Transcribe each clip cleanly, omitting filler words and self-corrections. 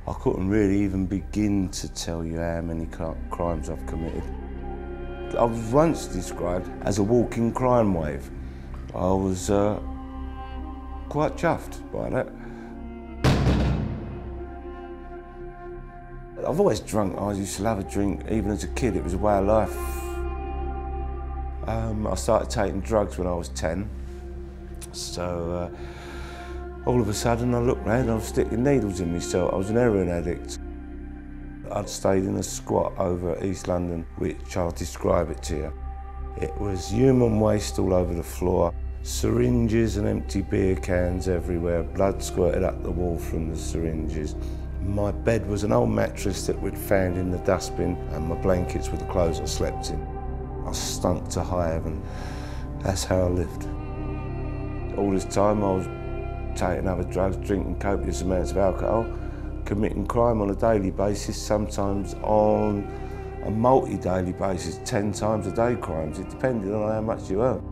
I couldn't really even begin to tell you how many crimes I've committed. I was once described as a walking crime wave. I was quite chuffed by that. I've always drunk. I used to love a drink, even as a kid. It was a way of life. I started taking drugs when I was 10. So all of a sudden I looked round and I was sticking needles in myself. I was an heroin addict. I'd stayed in a squat over East London, which I'll describe it to you. It was human waste all over the floor, syringes and empty beer cans everywhere, blood squirted up the wall from the syringes. My bed was an old mattress that we'd found in the dustbin, and my blankets were the clothes I slept in. I stunk to high heaven. That's how I lived. All this time I was taking other drugs, drinking copious amounts of alcohol, committing crime on a daily basis, sometimes on a multi-daily basis, 10 times a day crimes. It depended on how much you earned.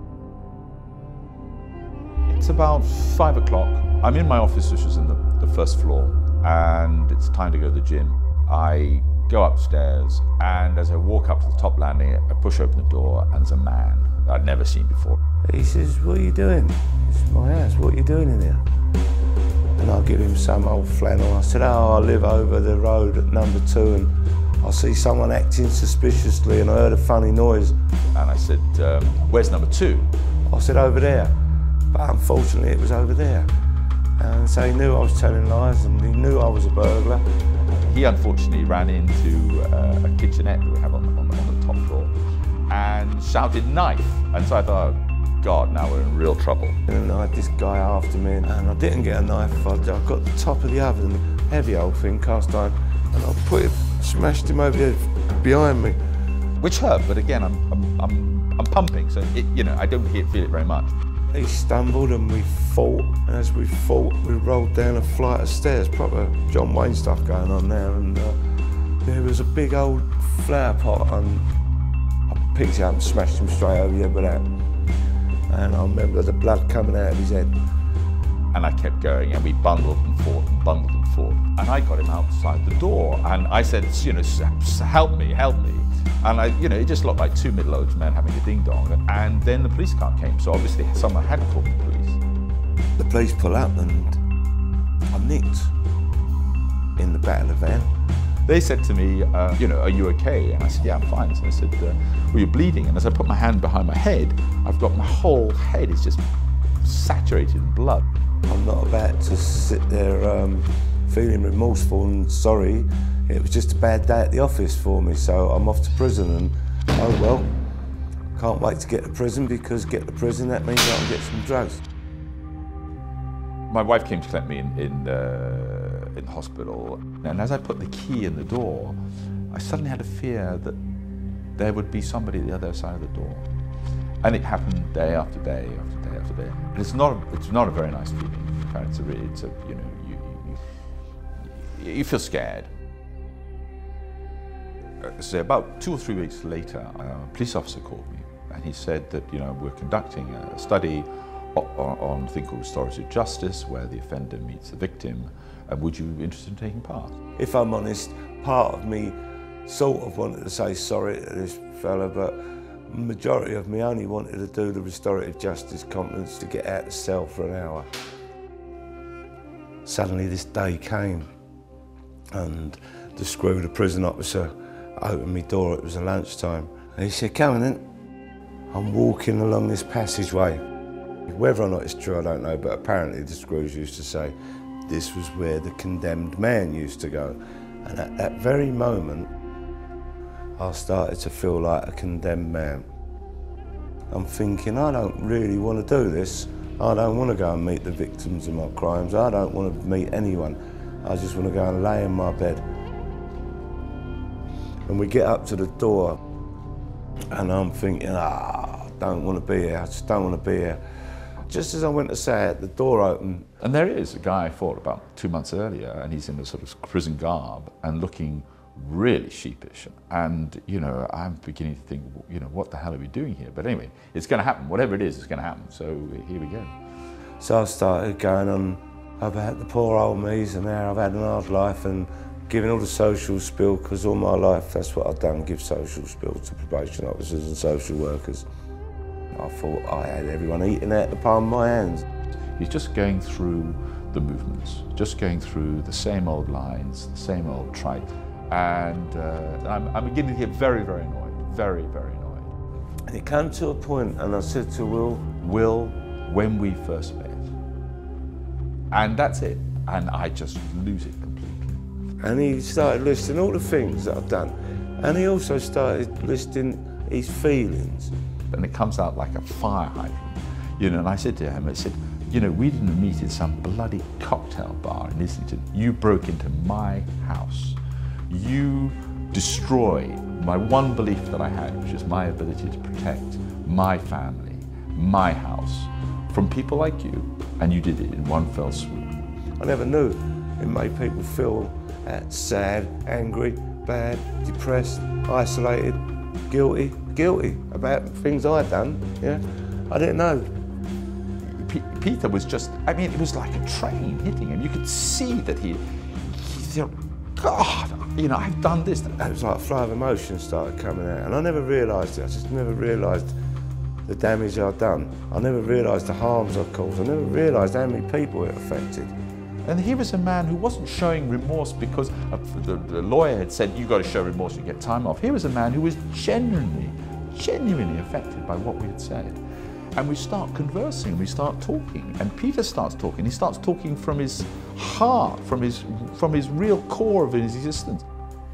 It's about 5 o'clock. I'm in my office, which is in the first floor, and it's time to go to the gym. I go upstairs, and as I walk up to the top landing, I push open the door, and there's a man I'd never seen before. He says, "What are you doing?" It's my house. "What are you doing in here?" And I give him some old flannel. I said, "Oh, I live over the road at number 2, and I see someone acting suspiciously, and I heard a funny noise." And I said, "Where's number 2? I said, "Over there." But unfortunately, it was over there. And so he knew I was telling lies, and he knew I was a burglar. He unfortunately ran into a kitchenette that we have on the top floor and shouted "knife." And so I thought, oh, God, now we're in real trouble. And I had this guy after me, and I didn't get a knife. I got the top of the oven, heavy old thing, cast iron, and I put it, smashed him over the head behind me. Which hurt, but again, I'm pumping, so I don't feel it very much. He stumbled and we fought, and as we fought, we rolled down a flight of stairs, proper John Wayne stuff going on there, and there was a big old flower pot, and I picked it up and smashed him straight over the head with that. And I remember the blood coming out of his head. And I kept going, and we bundled and fought and bundled and fought. And I got him outside the door, and I said, help me, help me. And it just looked like 2 middle-aged men having a ding-dong. And then the police car came, so obviously someone had called the police. The police pull up, and I'm nicked in the back of the van. They said to me, "Are you okay?" And I said, "Yeah, I'm fine." And I said, "Well, you're bleeding." And as I put my hand behind my head, I've got my whole head is just saturated in blood. I'm not about to sit there feeling remorseful and sorry. It was just a bad day at the office for me, so I'm off to prison, and oh well, can't wait to get to prison, because get to prison, that means I can get some drugs. My wife came to collect me in the hospital, and as I put the key in the door, I suddenly had a fear that there would be somebody at the other side of the door. And it happened day after day after day after day. And it's not a very nice feeling. In fact, you feel scared. So about 2 or 3 weeks later, a police officer called me, and he said that we're conducting a study on a thing called restorative justice, where the offender meets the victim, and would you be interested in taking part? If I'm honest, part of me sort of wanted to say sorry to this fella, but the majority of me only wanted to do the restorative justice conference to get out of the cell for an hour. Suddenly this day came, and the screw, the prison officer, opened my door. It was a lunchtime, and he said, "Come on then." I'm walking along this passageway. Whether or not it's true, I don't know, but apparently the screws used to say this was where the condemned man used to go. And at that very moment, I started to feel like a condemned man. I'm thinking, I don't really want to do this. I don't want to go and meet the victims of my crimes. I don't want to meet anyone. I just want to go and lay in my bed. And we get up to the door, and I'm thinking, I don't want to be here. I just don't want to be here. Just as I went to say it, the door opened. And there is a guy I fought about 2 months earlier, and he's in a sort of prison garb and looking really sheepish. And, I'm beginning to think, what the hell are we doing here? But anyway, it's going to happen. Whatever it is, it's going to happen. So here we go. So I started going on about the poor old me's and how I've had an hard life and giving all the social spiel, because all my life that's what I've done, give social spiel to probation officers and social workers. I thought I had everyone eating out the palm of my hands. He's just going through the movements, just going through the same old lines, the same old trite. And I'm beginning to get very, very annoyed, very, very annoyed. And it came to a point and I said to Will, when we first met. And that's it. And I just lose it completely. and he started listing all the things that I've done. And he also started listing his feelings. And it comes out like a fire hydrant, you know, and I said to him, I said, you know, we didn't meet at some bloody cocktail bar in Islington. You broke into my house. You destroyed my one belief that I had, which is my ability to protect my family, my house, from people like you, and you did it in one fell swoop. I never knew it made people feel sad, angry, bad, depressed, isolated, guilty about things I'd done, yeah? I didn't know. Peter was just, I mean, it was like a train hitting him. You could see that he thought, God, you know, I've done this. It was like a flow of emotion started coming out, and I never realised it. I just never realised the damage I'd done. I never realised the harms I'd caused. I never realised how many people it affected. And he was a man who wasn't showing remorse because the lawyer had said, you've got to show remorse, you get time off. He was a man who was genuinely affected by what we had said. And we start conversing, we start talking, and Peter starts talking. He starts talking from his heart, from his real core of his existence.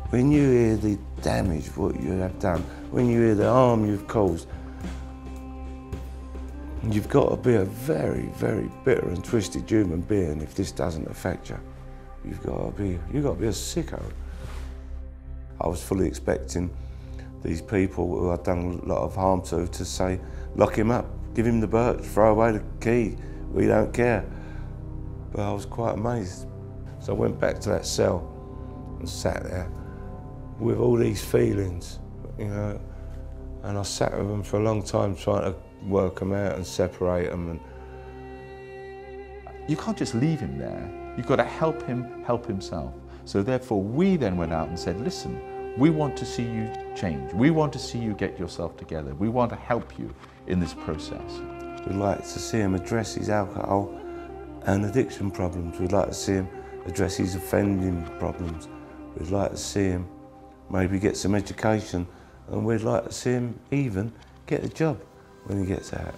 When you hear the damage, what you have done, when you hear the harm you've caused, you've got to be a very, very bitter and twisted human being if this doesn't affect you. You've got to be a sicko. I was fully expecting these people who I'd done a lot of harm to say, lock him up, give him the birch, throw away the key, we don't care. But I was quite amazed. So I went back to that cell and sat there with all these feelings, you know, and I sat with them for a long time trying to work them out and separate them. And you can't just leave him there. You've got to help him help himself. So therefore we then went out and said, listen, we want to see you change. We want to see you get yourself together. We want to help you in this process. We'd like to see him address his alcohol and addiction problems. We'd like to see him address his offending problems. We'd like to see him maybe get some education, and we'd like to see him even get a job when he gets out.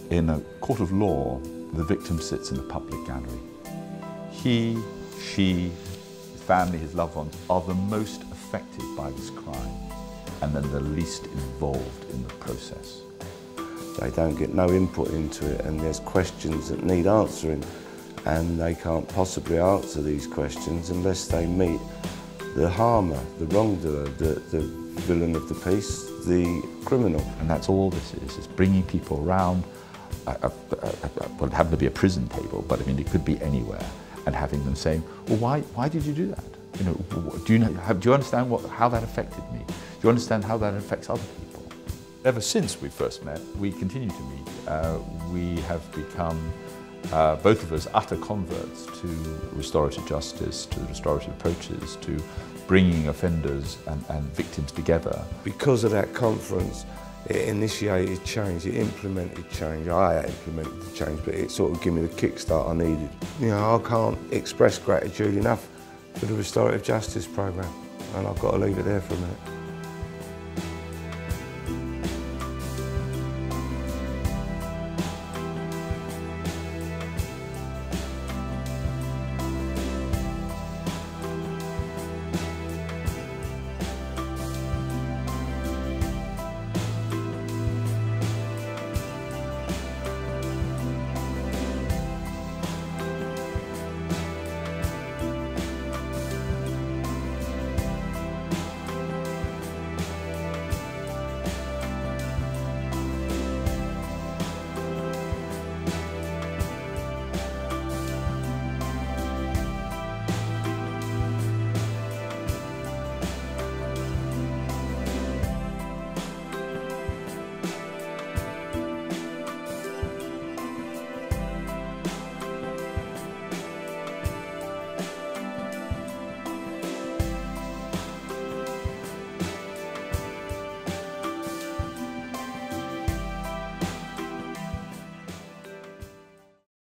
In a court of law, the victim sits in the public gallery. He, she, his family, his loved ones are the most affected by this crime, and then the least involved in the process. They don't get no input into it, and there's questions that need answering, and they can't possibly answer these questions unless they meet the harmer, the wrongdoer, the villain of the piece, the criminal. And that's all this is bringing people around, well, it happened to be a prison table, but I mean, it could be anywhere, and having them saying, well, why did you do that? You know, do you understand how that affected me? Do you understand how that affects other people? Ever since we first met, we continue to meet. We have become, both of us, utter converts to restorative justice, to restorative approaches, to bringing offenders and victims together. Because of that conference, it initiated change, it implemented change. I implemented the change, but it sort of gave me the kickstart I needed. You know, I can't express gratitude enough for the restorative justice program, and I've got to leave it there for a minute.